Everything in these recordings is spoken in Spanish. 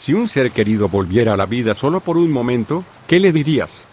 Si un ser querido volviera a la vida solo por un momento, ¿qué le dirías?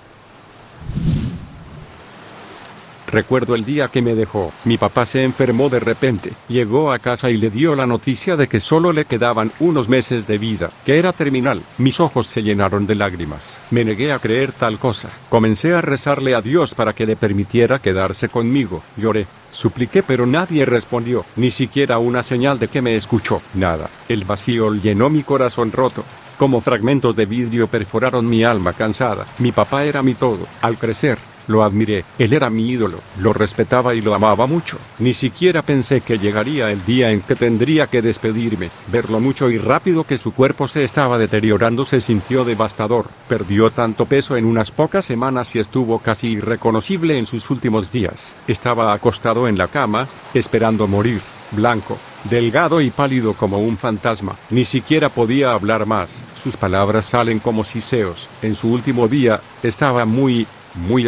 Recuerdo el día que me dejó. Mi papá se enfermó de repente. Llegó a casa y le dio la noticia de que solo le quedaban unos meses de vida, que era terminal. Mis ojos se llenaron de lágrimas. Me negué a creer tal cosa. Comencé a rezarle a Dios para que le permitiera quedarse conmigo. Lloré. Supliqué, pero nadie respondió, ni siquiera una señal de que me escuchó. Nada. El vacío llenó mi corazón roto. Como fragmentos de vidrio perforaron mi alma cansada. Mi papá era mi todo. Al crecer, lo admiré, él era mi ídolo, lo respetaba y lo amaba mucho. Ni siquiera pensé que llegaría el día en que tendría que despedirme. Ver lo mucho y rápido que su cuerpo se estaba deteriorando se sintió devastador. Perdió tanto peso en unas pocas semanas y estuvo casi irreconocible en sus últimos días. Estaba acostado en la cama, esperando morir, blanco, delgado y pálido como un fantasma. Ni siquiera podía hablar más, sus palabras salen como siseos. En su último día, estaba muy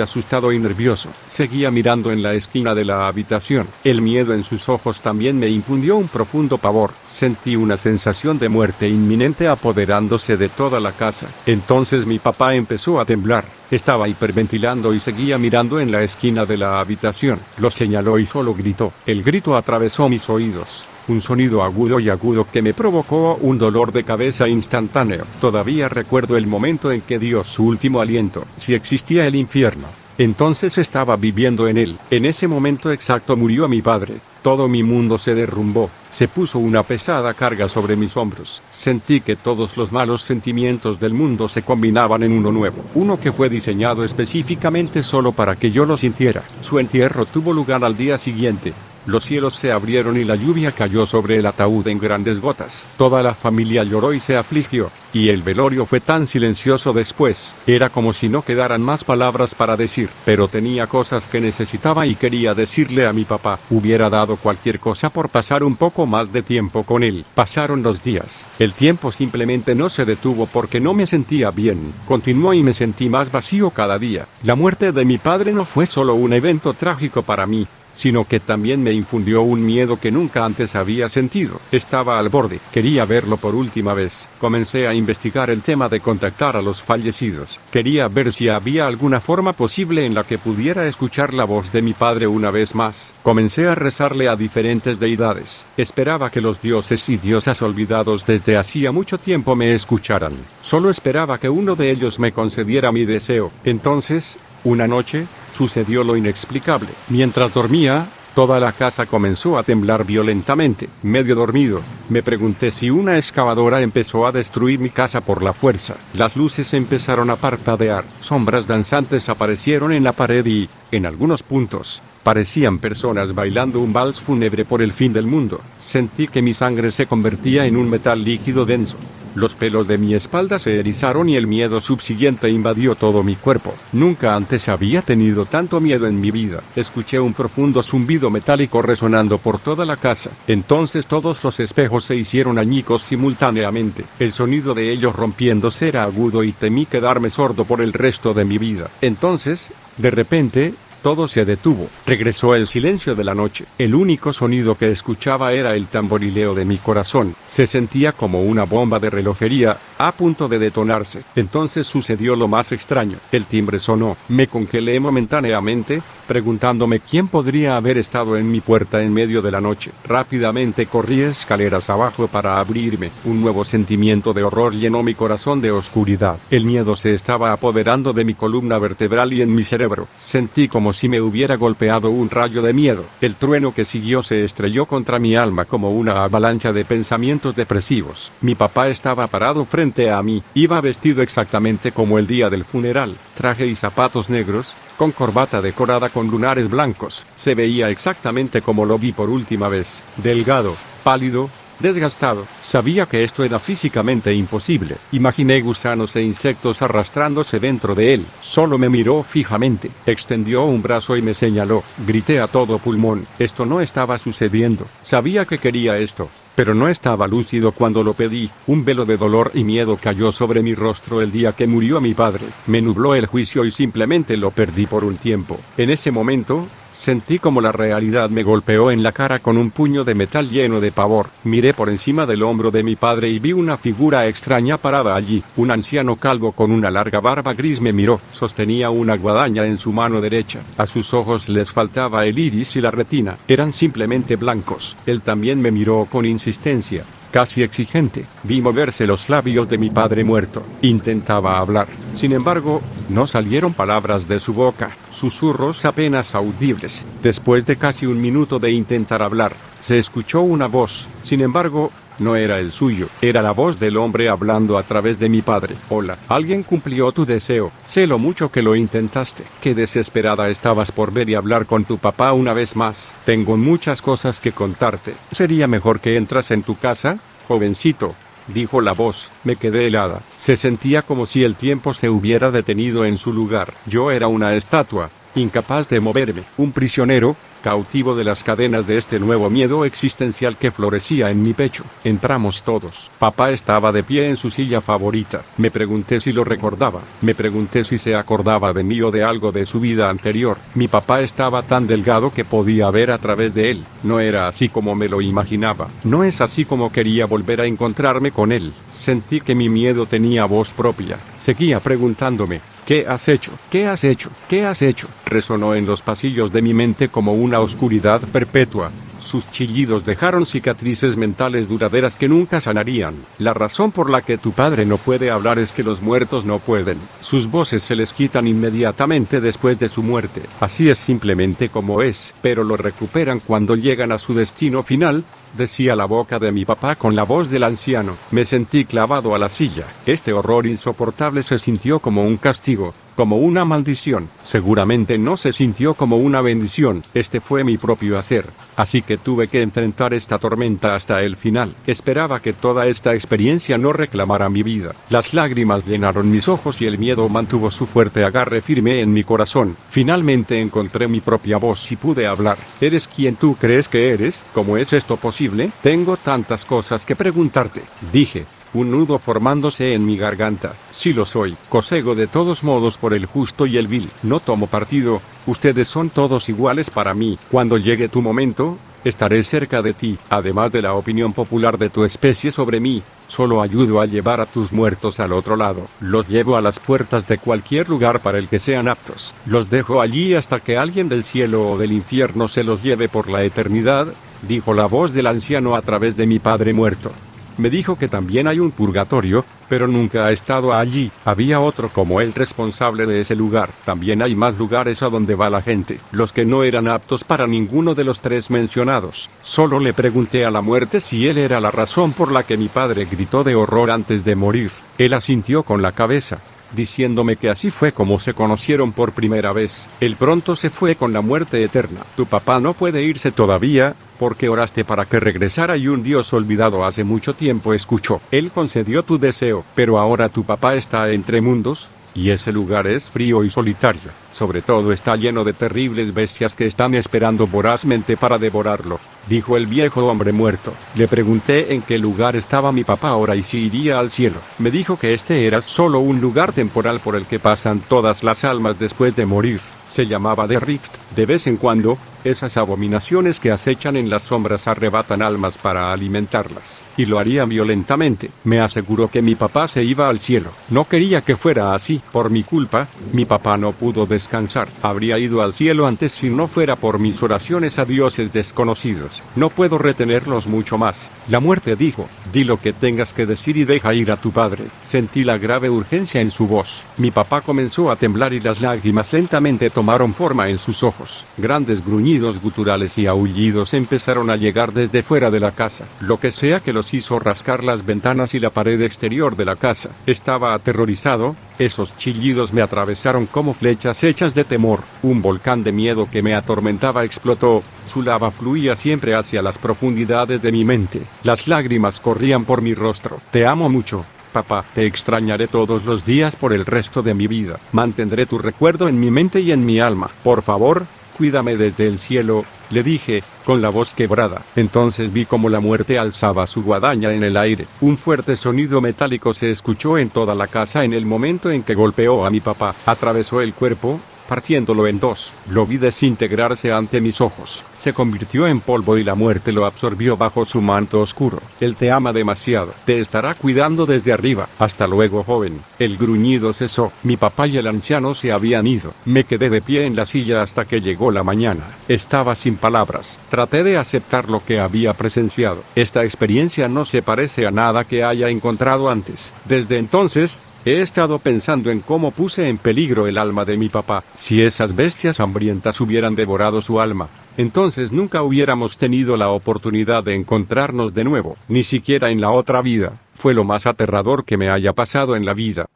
asustado y nervioso. Seguía mirando en la esquina de la habitación. El miedo en sus ojos también me infundió un profundo pavor. Sentí una sensación de muerte inminente apoderándose de toda la casa. Entonces mi papá empezó a temblar. Estaba hiperventilando y seguía mirando en la esquina de la habitación. Lo señaló y solo gritó. El grito atravesó mis oídos. Un sonido agudo que me provocó un dolor de cabeza instantáneo. Todavía recuerdo el momento en que dio su último aliento. Si existía el infierno, entonces estaba viviendo en él. En ese momento exacto murió mi padre. Todo mi mundo se derrumbó. Se puso una pesada carga sobre mis hombros. Sentí que todos los malos sentimientos del mundo se combinaban en uno nuevo. Uno que fue diseñado específicamente solo para que yo lo sintiera. Su entierro tuvo lugar al día siguiente. Los cielos se abrieron y la lluvia cayó sobre el ataúd en grandes gotas. Toda la familia lloró y se afligió, y el velorio fue tan silencioso después. Era como si no quedaran más palabras para decir, pero tenía cosas que necesitaba y quería decirle a mi papá. Hubiera dado cualquier cosa por pasar un poco más de tiempo con él. Pasaron los días. El tiempo simplemente no se detuvo porque no me sentía bien. Continuó y me sentí más vacío cada día. La muerte de mi padre no fue solo un evento trágico para mí, sino que también me infundió un miedo que nunca antes había sentido. Estaba al borde, quería verlo por última vez. Comencé a investigar el tema de contactar a los fallecidos. Quería ver si había alguna forma posible en la que pudiera escuchar la voz de mi padre una vez más. Comencé a rezarle a diferentes deidades. Esperaba que los dioses y diosas olvidados desde hacía mucho tiempo me escucharan. Solo esperaba que uno de ellos me concediera mi deseo. Entonces, una noche, sucedió lo inexplicable. Mientras dormía, toda la casa comenzó a temblar violentamente. Medio dormido, me pregunté si una excavadora empezó a destruir mi casa por la fuerza. Las luces empezaron a parpadear. Sombras danzantes aparecieron en la pared y, en algunos puntos, parecían personas bailando un vals fúnebre por el fin del mundo. Sentí que mi sangre se convertía en un metal líquido denso. Los pelos de mi espalda se erizaron y el miedo subsiguiente invadió todo mi cuerpo. Nunca antes había tenido tanto miedo en mi vida. Escuché un profundo zumbido metálico resonando por toda la casa. Entonces todos los espejos se hicieron añicos simultáneamente. El sonido de ellos rompiéndose era agudo y temí quedarme sordo por el resto de mi vida. Entonces, de repente, todo se detuvo. Regresó el silencio de la noche. El único sonido que escuchaba era el tamborileo de mi corazón. Se sentía como una bomba de relojería, a punto de detonarse. Entonces sucedió lo más extraño. El timbre sonó. Me congelé momentáneamente, preguntándome quién podría haber estado en mi puerta en medio de la noche. Rápidamente corrí escaleras abajo para abrirme. Un nuevo sentimiento de horror llenó mi corazón de oscuridad. El miedo se estaba apoderando de mi columna vertebral y en mi cerebro. Sentí como si me hubiera golpeado un rayo de miedo. El trueno que siguió se estrelló contra mi alma como una avalancha de pensamientos depresivos. Mi papá estaba parado frente a mí. Iba vestido exactamente como el día del funeral. Traje y zapatos negros, con corbata decorada con lunares blancos. Se veía exactamente como lo vi por última vez. Delgado, pálido, desgastado. Sabía que esto era físicamente imposible. Imaginé gusanos e insectos arrastrándose dentro de él. Solo me miró fijamente. Extendió un brazo y me señaló. Grité a todo pulmón. Esto no estaba sucediendo. Sabía que quería esto, pero no estaba lúcido cuando lo pedí. Un velo de dolor y miedo cayó sobre mi rostro el día que murió mi padre. Me nubló el juicio y simplemente lo perdí por un tiempo. En ese momento, Sentí como la realidad me golpeó en la cara con un puño de metal lleno de pavor. Miré por encima del hombro de mi padre y vi una figura extraña parada allí. Un anciano calvo con una larga barba gris me miró. Sostenía una guadaña en su mano derecha. A sus ojos les faltaba el iris y la retina. Eran simplemente blancos. Él también me miró con insistencia, casi exigente. Vi moverse los labios de mi padre muerto. Intentaba hablar. Sin embargo, no salieron palabras de su boca, susurros apenas audibles. Después de casi un minuto de intentar hablar, se escuchó una voz. Sin embargo, no era el suyo, era la voz del hombre hablando a través de mi padre. Hola, alguien cumplió tu deseo. Sé lo mucho que lo intentaste. Qué desesperada estabas por ver y hablar con tu papá una vez más. Tengo muchas cosas que contarte. ¿Sería mejor que entras en tu casa, jovencito?, dijo la voz. Me quedé helada. Se sentía como si el tiempo se hubiera detenido en su lugar. Yo era una estatua, incapaz de moverme, un prisionero, cautivo de las cadenas de este nuevo miedo existencial que florecía en mi pecho. Entramos todos. Papá estaba de pie en su silla favorita. Me pregunté si lo recordaba. Me pregunté si se acordaba de mí o de algo de su vida anterior. Mi papá estaba tan delgado que podía ver a través de él. No era así como me lo imaginaba. No es así como quería volver a encontrarme con él. Sentí que mi miedo tenía voz propia. Seguía preguntándome: ¿qué has hecho? ¿Qué has hecho? ¿Qué has hecho? Resonó en los pasillos de mi mente como una oscuridad perpetua. Sus chillidos dejaron cicatrices mentales duraderas que nunca sanarían. La razón por la que tu padre no puede hablar es que los muertos no pueden. Sus voces se les quitan inmediatamente después de su muerte. Así es simplemente como es, pero lo recuperan cuando llegan a su destino final, decía la boca de mi papá con la voz del anciano. Me sentí clavado a la silla. Este horror insoportable se sintió como un castigo, como una maldición. Seguramente no se sintió como una bendición. Este fue mi propio hacer. Así que tuve que enfrentar esta tormenta hasta el final. Esperaba que toda esta experiencia no reclamara mi vida. Las lágrimas llenaron mis ojos y el miedo mantuvo su fuerte agarre firme en mi corazón. Finalmente encontré mi propia voz y pude hablar. ¿Eres quien tú crees que eres? ¿Cómo es esto posible? Tengo tantas cosas que preguntarte, dije, un nudo formándose en mi garganta. Sí lo soy. Cosego de todos modos por el justo y el vil. No tomo partido. Ustedes son todos iguales para mí. Cuando llegue tu momento, estaré cerca de ti. Además de la opinión popular de tu especie sobre mí, solo ayudo a llevar a tus muertos al otro lado. Los llevo a las puertas de cualquier lugar para el que sean aptos. Los dejo allí hasta que alguien del cielo o del infierno se los lleve por la eternidad, dijo la voz del anciano a través de mi padre muerto. Me dijo que también hay un purgatorio, pero nunca ha estado allí. Había otro como él responsable de ese lugar. También hay más lugares a donde va la gente, los que no eran aptos para ninguno de los tres mencionados. Solo le pregunté a la muerte si él era la razón por la que mi padre gritó de horror antes de morir. Él asintió con la cabeza, diciéndome que así fue como se conocieron por primera vez. Él pronto se fue con la muerte eterna. Tu papá no puede irse todavía, porque oraste para que regresara y un Dios olvidado hace mucho tiempo escuchó. Él concedió tu deseo, pero ahora tu papá está entre mundos, y ese lugar es frío y solitario. Sobre todo está lleno de terribles bestias que están esperando vorazmente para devorarlo, dijo el viejo hombre muerto. Le pregunté en qué lugar estaba mi papá ahora y si iría al cielo. Me dijo que este era solo un lugar temporal por el que pasan todas las almas después de morir. Se llamaba The Rift. De vez en cuando, esas abominaciones que acechan en las sombras arrebatan almas para alimentarlas, y lo harían violentamente. Me aseguró que mi papá se iba al cielo. No quería que fuera así. Por mi culpa, mi papá no pudo descansar. Habría ido al cielo antes si no fuera por mis oraciones a dioses desconocidos. No puedo retenerlos mucho más. La muerte dijo: di lo que tengas que decir y deja ir a tu padre. Sentí la grave urgencia en su voz. Mi papá comenzó a temblar y las lágrimas lentamente tomaron forma en sus ojos. Grandes gruñidos guturales y aullidos empezaron a llegar desde fuera de la casa. Lo que sea que los hizo rascar las ventanas y la pared exterior de la casa. Estaba aterrorizado. Esos chillidos me atravesaron como flechas hechas de temor. Un volcán de miedo que me atormentaba explotó. Su lava fluía siempre hacia las profundidades de mi mente. Las lágrimas corrían por mi rostro. Te amo mucho, papá. Te extrañaré todos los días por el resto de mi vida. Mantendré tu recuerdo en mi mente y en mi alma. Por favor, cuídame desde el cielo, le dije, con la voz quebrada. Entonces vi como la muerte alzaba su guadaña en el aire. Un fuerte sonido metálico se escuchó en toda la casa en el momento en que golpeó a mi papá. Atravesó el cuerpo, partiéndolo en dos. Lo vi desintegrarse ante mis ojos. Se convirtió en polvo y la muerte lo absorbió bajo su manto oscuro. Él te ama demasiado. Te estará cuidando desde arriba. Hasta luego, joven. El gruñido cesó. Mi papá y el anciano se habían ido. Me quedé de pie en la silla hasta que llegó la mañana. Estaba sin palabras. Traté de aceptar lo que había presenciado. Esta experiencia no se parece a nada que haya encontrado antes. Desde entonces, he estado pensando en cómo puse en peligro el alma de mi papá. Si esas bestias hambrientas hubieran devorado su alma, entonces nunca hubiéramos tenido la oportunidad de encontrarnos de nuevo, ni siquiera en la otra vida. Fue lo más aterrador que me haya pasado en la vida.